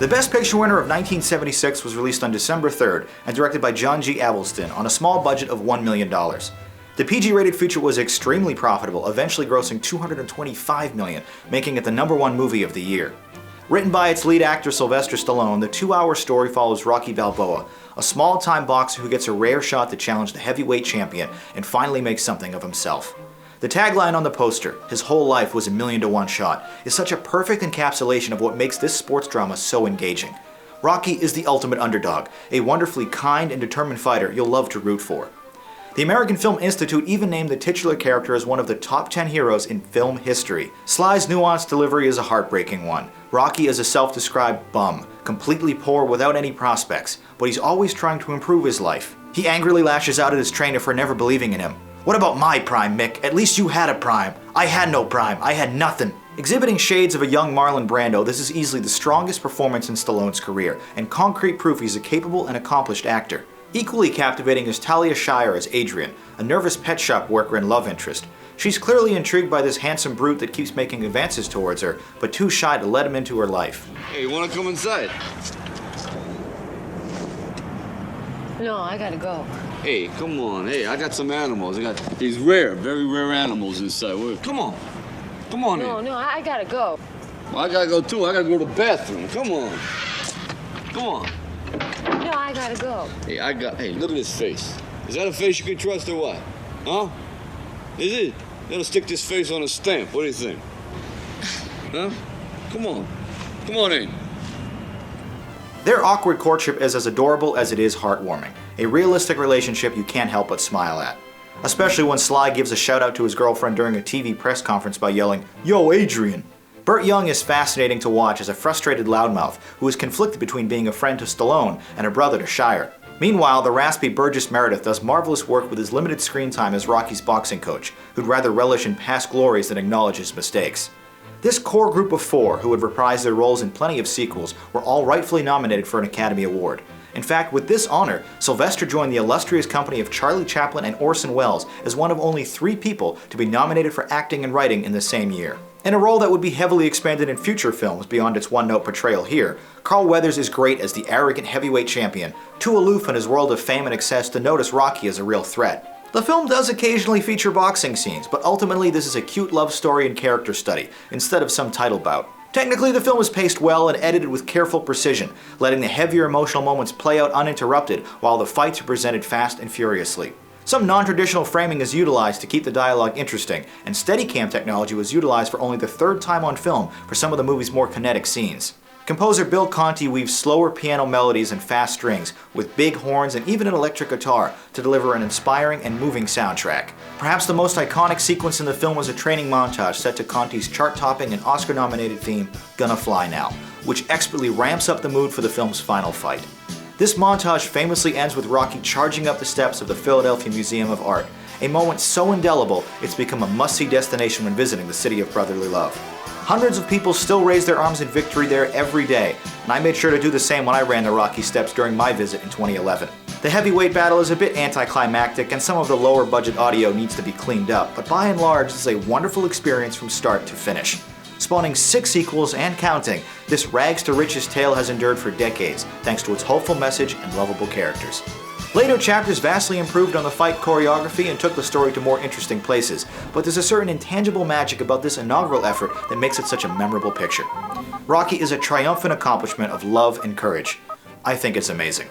The Best Picture winner of 1976 was released on December 3rd and directed by John G. Avildsen on a small budget of $1 million. The PG-rated feature was extremely profitable, eventually grossing $225 million, making it the #1 movie of the year. Written by its lead actor Sylvester Stallone, the 2-hour story follows Rocky Balboa, a small-time boxer who gets a rare shot to challenge the heavyweight champion and finally makes something of himself. The tagline on the poster, "His whole life was a 1,000,000-to-1 shot," is such a perfect encapsulation of what makes this sports drama so engaging. Rocky is the ultimate underdog, a wonderfully kind and determined fighter you'll love to root for. The American Film Institute even named the titular character as one of the top 10 heroes in film history. Sly's nuanced delivery is a heartbreaking one. Rocky is a self-described bum, completely poor without any prospects, but he's always trying to improve his life. He angrily lashes out at his trainer for never believing in him. "What about my prime, Mick? At least you had a prime. I had no prime. I had nothing." Exhibiting shades of a young Marlon Brando, this is easily the strongest performance in Stallone's career, and concrete proof he's a capable and accomplished actor. Equally captivating is Talia Shire as Adrian, a nervous pet shop worker and love interest. She's clearly intrigued by this handsome brute that keeps making advances towards her, but too shy to let him into her life. Hey, you wanna come inside? No, I gotta go. Hey, come on. Hey, I got some animals. I got these rare, very rare animals inside. Come on. Come on in. No, I gotta go. Well, I gotta go too. I gotta go to the bathroom. Come on. Come on. No, I gotta go. Hey, look at this face. Is that a face you can trust or what? Huh? Is it? Gotta stick this face on a stamp. What do you think? Huh? Come on. Come on in. Their awkward courtship is as adorable as it is heartwarming, a realistic relationship you can't help but smile at. Especially when Sly gives a shout out to his girlfriend during a TV press conference by yelling, "Yo, Adrian!" Burt Young is fascinating to watch as a frustrated loudmouth who is conflicted between being a friend to Stallone and a brother to Shire. Meanwhile, the raspy Burgess Meredith does marvelous work with his limited screen time as Rocky's boxing coach, who'd rather relish in past glories than acknowledge his mistakes. This core group of 4, who would reprise their roles in plenty of sequels, were all rightfully nominated for an Academy Award. In fact, with this honor, Sylvester joined the illustrious company of Charlie Chaplin and Orson Welles as one of only 3 people to be nominated for acting and writing in the same year. In a role that would be heavily expanded in future films beyond its one-note portrayal here, Carl Weathers is great as the arrogant heavyweight champion, too aloof in his world of fame and excess to notice Rocky as a real threat. The film does occasionally feature boxing scenes, but ultimately this is a cute love story and character study, instead of some title bout. Technically, the film is paced well and edited with careful precision, letting the heavier emotional moments play out uninterrupted while the fights are presented fast and furiously. Some non-traditional framing is utilized to keep the dialogue interesting, and Steadicam technology was utilized for only the 3rd time on film for some of the movie's more kinetic scenes. Composer Bill Conti weaves slower piano melodies and fast strings, with big horns and even an electric guitar, to deliver an inspiring and moving soundtrack. Perhaps the most iconic sequence in the film was a training montage set to Conti's chart-topping and Oscar-nominated theme, "Gonna Fly Now," which expertly ramps up the mood for the film's final fight. This montage famously ends with Rocky charging up the steps of the Philadelphia Museum of Art, a moment so indelible it's become a must-see destination when visiting the city of brotherly love. Hundreds of people still raise their arms in victory there every day, and I made sure to do the same when I ran the Rocky steps during my visit in 2011. The heavyweight battle is a bit anticlimactic and some of the lower budget audio needs to be cleaned up, but by and large this is a wonderful experience from start to finish. Spawning 6 sequels and counting, this rags to riches tale has endured for decades thanks to its hopeful message and lovable characters. Later chapters vastly improved on the fight choreography and took the story to more interesting places, but there's a certain intangible magic about this inaugural effort that makes it such a memorable picture. Rocky is a triumphant accomplishment of love and courage. I think it's amazing.